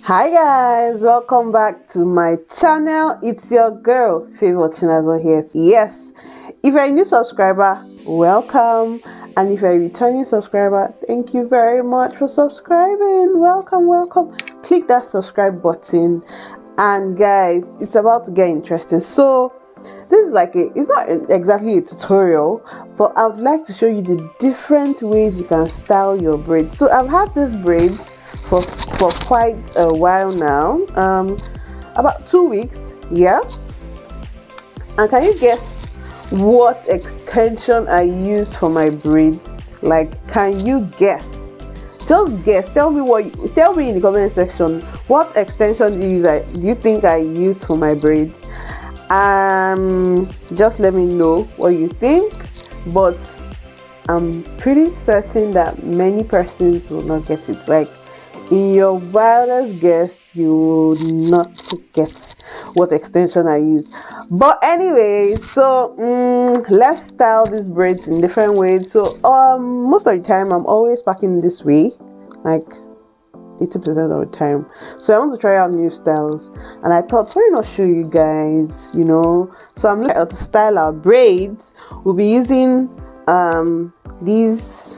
Hi guys, welcome back to my channel. It's your girl Favor Chinazo here. Yes, if you're a new subscriber, welcome, and if you're a returning subscriber, thank you very much for subscribing. Welcome. Click that subscribe button, and guys, it's about to get interesting. So this is it's not exactly a tutorial, but I would like to show you the different ways you can style your braids. So I've had this braid for quite a while now, about 2 weeks, yeah. And can you guess what extension I used for my braids? Can you guess? Just guess. Tell me in the comment section what extension do you think I used for my braids. Just let me know what you think, but I'm pretty certain that many persons will not get it. In your wildest guess, you will not get what extension I use. But anyway, so let's style these braids in different ways. So most of the time I'm always packing this way, like 80% of the time. So I want to try out new styles, and I thought, why not show you guys, so I'm looking to style our braids. We'll be using these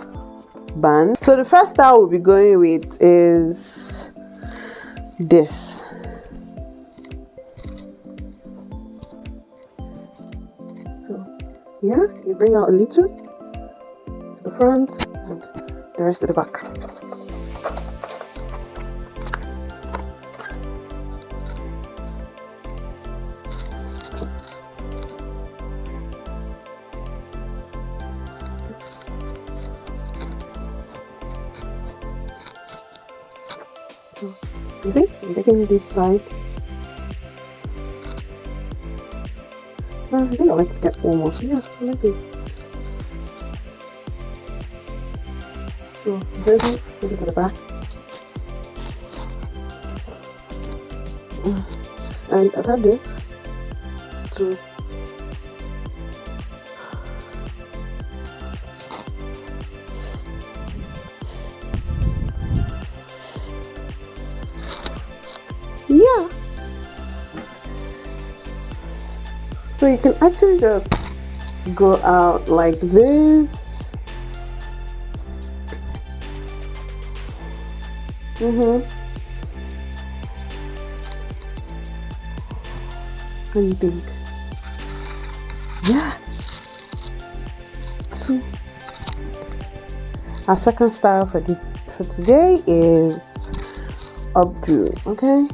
bands. So the first style we'll be going with is this. So yeah, you bring out a little to the front and the rest to the back. You see, I'm taking this side. I think I like to get almost, yeah, like this. So, dirty, put it to the back. And attach this to yeah. So you can actually just go out like this. What do you think? Yeah. So our second style for today is updo, okay?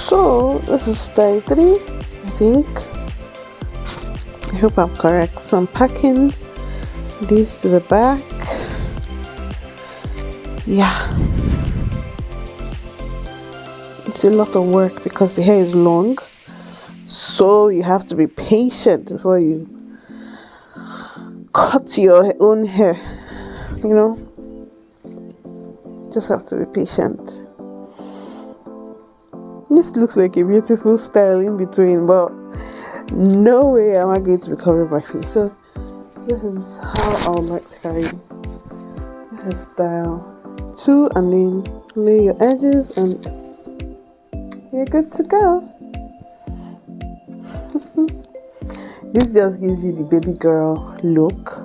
So this is style 3, I think. I hope I'm correct. So I'm packing this to the back. Yeah, it's a lot of work because the hair is long, so you have to be patient before you cut your own hair, just have to be patient. This looks like a beautiful style in between, but no way am I going to be covering my face. So this is how I would like to carry this is style 2, and then lay your edges and you're good to go. This just gives you the baby girl look,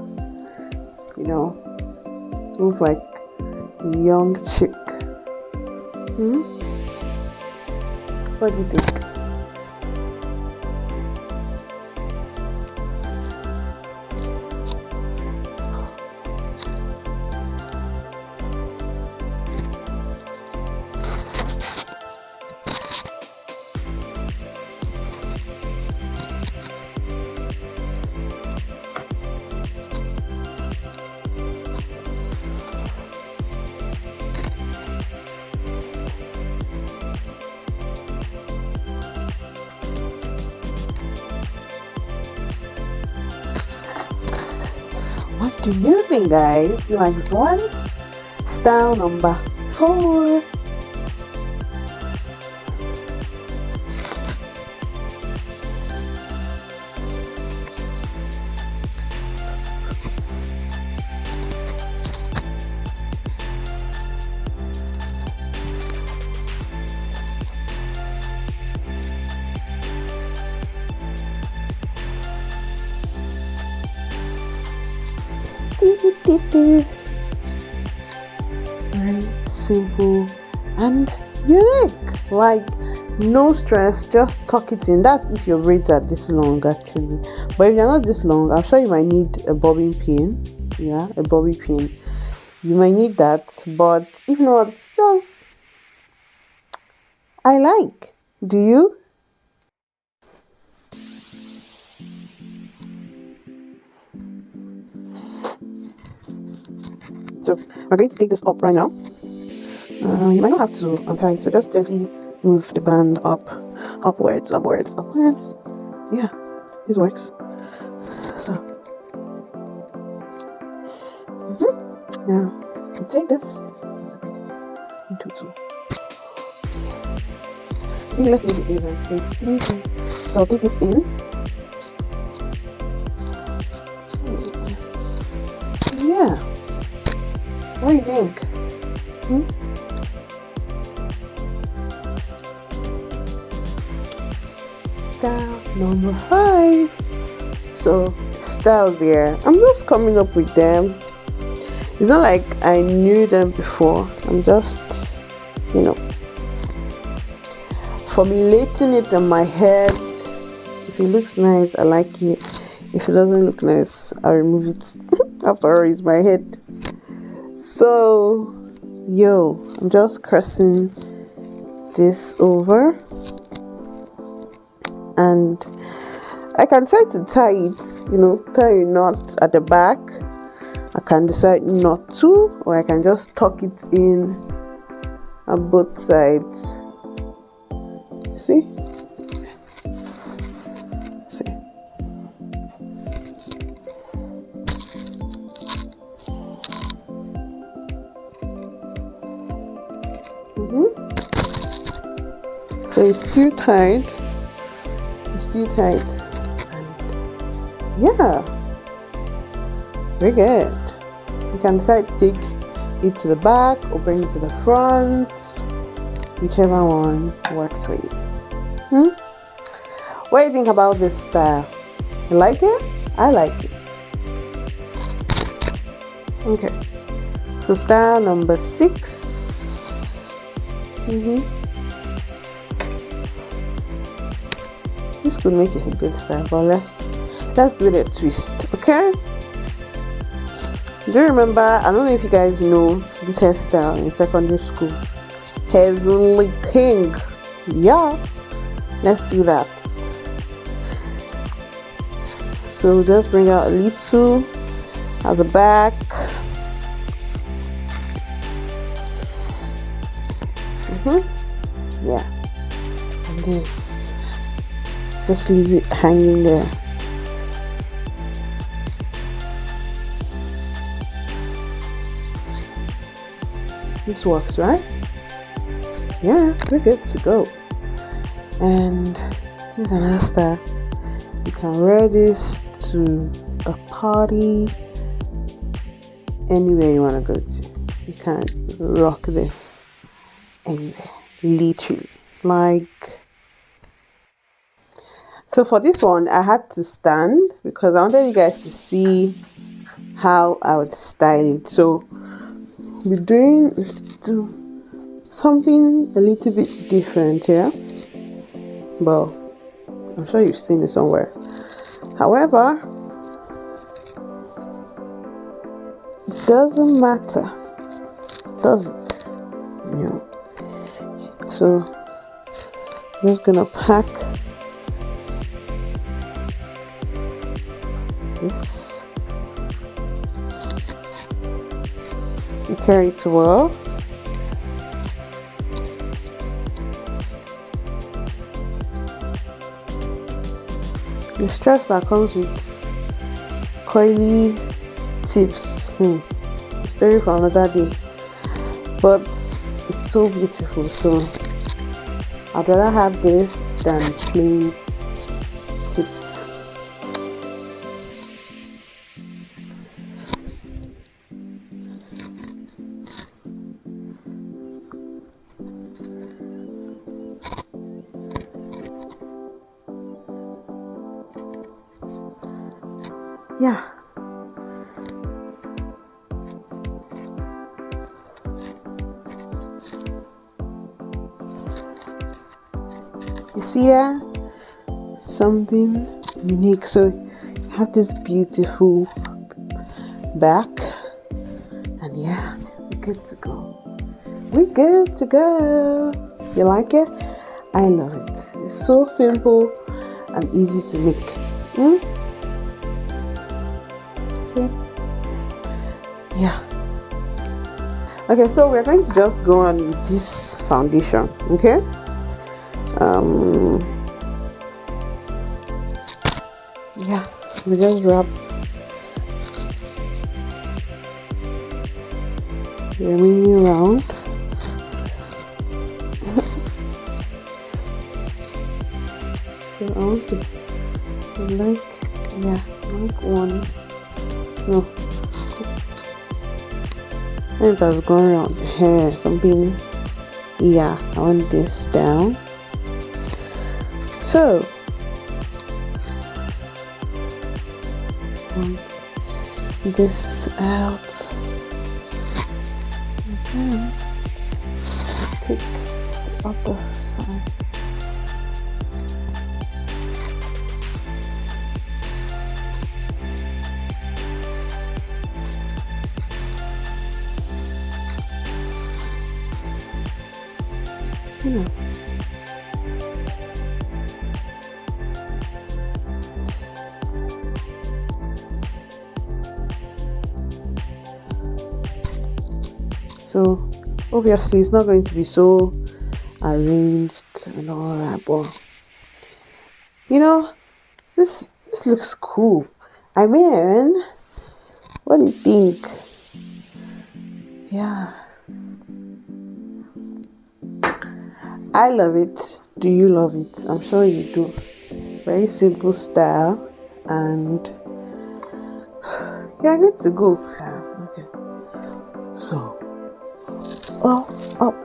looks like a young chick. What do you think? What do you think, guys? You like this one? Style number 4. Very simple and unique. Like, no stress, just tuck it in. That's if your braids are this long, actually. But if you're not this long, I'm sure you might need a bobbin pin. Yeah, a bobbin pin. You might need that, but if not, just I like. Do you? So we're going to take this up right now. You might not have to untie it, so just gently move the band up, upwards. Yeah, this works. So, now you take this into two. Yes. I think let's make it even. So I'll take this in. Yeah. What do you think? Style number 5. So styles there. I'm just coming up with them. It's not like I knew them before. I'm just, formulating it in my head. If it looks nice, I like it. If it doesn't look nice, I'll remove it. After all, it's my head. So, I'm just crossing this over, and I can decide to tie it, tie a knot at the back. I can decide not to, or I can just tuck it in on both sides. See? So it's still tight. And yeah, very good. You can decide to take it to the back or bring it to the front, whichever one works for you. What do you think about this style? You like it? I like it. Okay, so style number 6. This could make it a good style, but let's give it a twist, okay? Do you remember, I don't know if you guys know this hairstyle in secondary school, Heavenly King? Yeah, let's do that. So just bring out a little at the back. Yeah, and this, just leave it hanging there. This works, right? Yeah, we're good to go. And here's another style. You can wear this to a party, anywhere you want to go to. You can rock this anywhere, literally. So for this one, I had to stand because I wanted you guys to see how I would style it. So we're doing something a little bit different here. Well, I'm sure you've seen it somewhere. However, it doesn't matter, does it? No. So I'm just gonna pack this. You carry it well. The stress that comes with coily tips, story for another day. But it's so beautiful, so I'd rather have this than plain tips. Yeah. You see there? Something unique. So you have this beautiful back, and yeah, we're good to go. We're good to go. You like it? I love it. It's so simple and easy to make. See? Yeah. Okay, so we're going to just go on with this foundation. Okay. Yeah, we just wrap the remaining round. So I want to like one. No, and it has gone around the hair. Something. Yeah, I want this down. So this out. And take the other side. You know. So obviously it's not going to be so arranged and all that, but you know, this looks cool. I mean, what do you think? Yeah, I love it. Do you love it? I'm sure you do. Very simple style, and yeah, good to go. Okay, so up.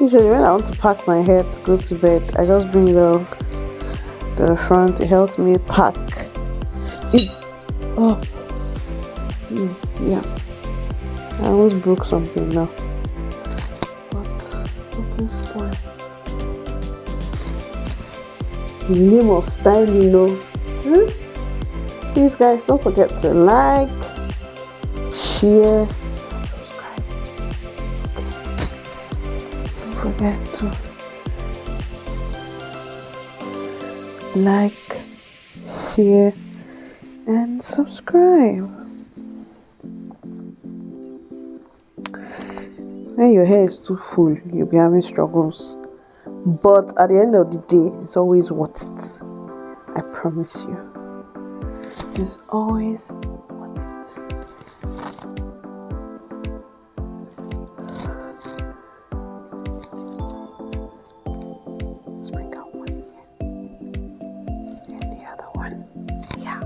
Usually when I want to pack my hair to go to bed, I just bring the front. It helps me pack it up. Yeah, I almost broke something now. What is point? The name of styling, you know. Please guys, don't forget to like, share, subscribe. Don't forget to like, share, and subscribe. When your hair is too full, you'll be having struggles. But at the end of the day, it's always worth it. I promise you. It's always worth it. Let's bring out one here. And the other one. Yeah.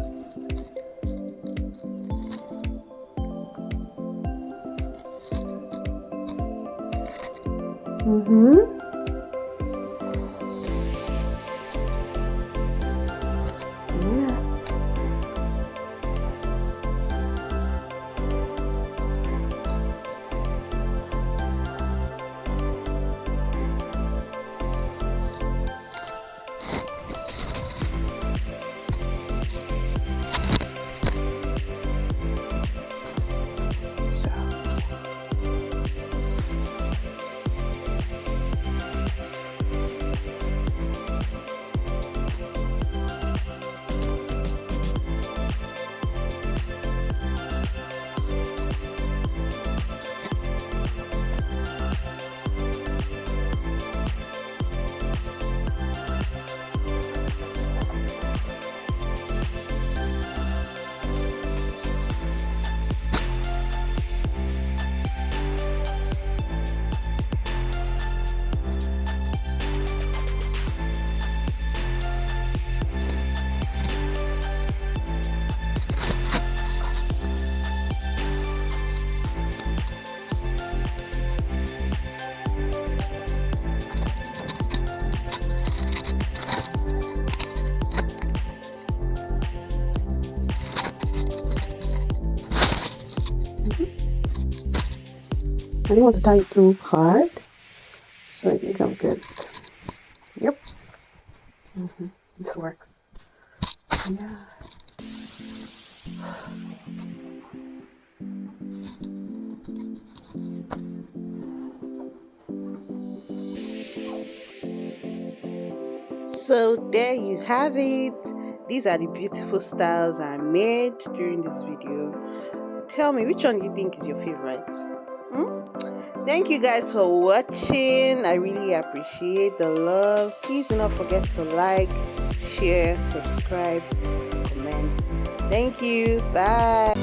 I didn't want to tie it too hard, so I think I'm good. Yep. This works. Yeah. So there you have it. These are the beautiful styles I made during this video. Tell me, which one do you think is your favorite? Hmm? Thank you guys for watching. I really appreciate the love. Please do not forget to like, share, subscribe, comment. Thank you. Bye.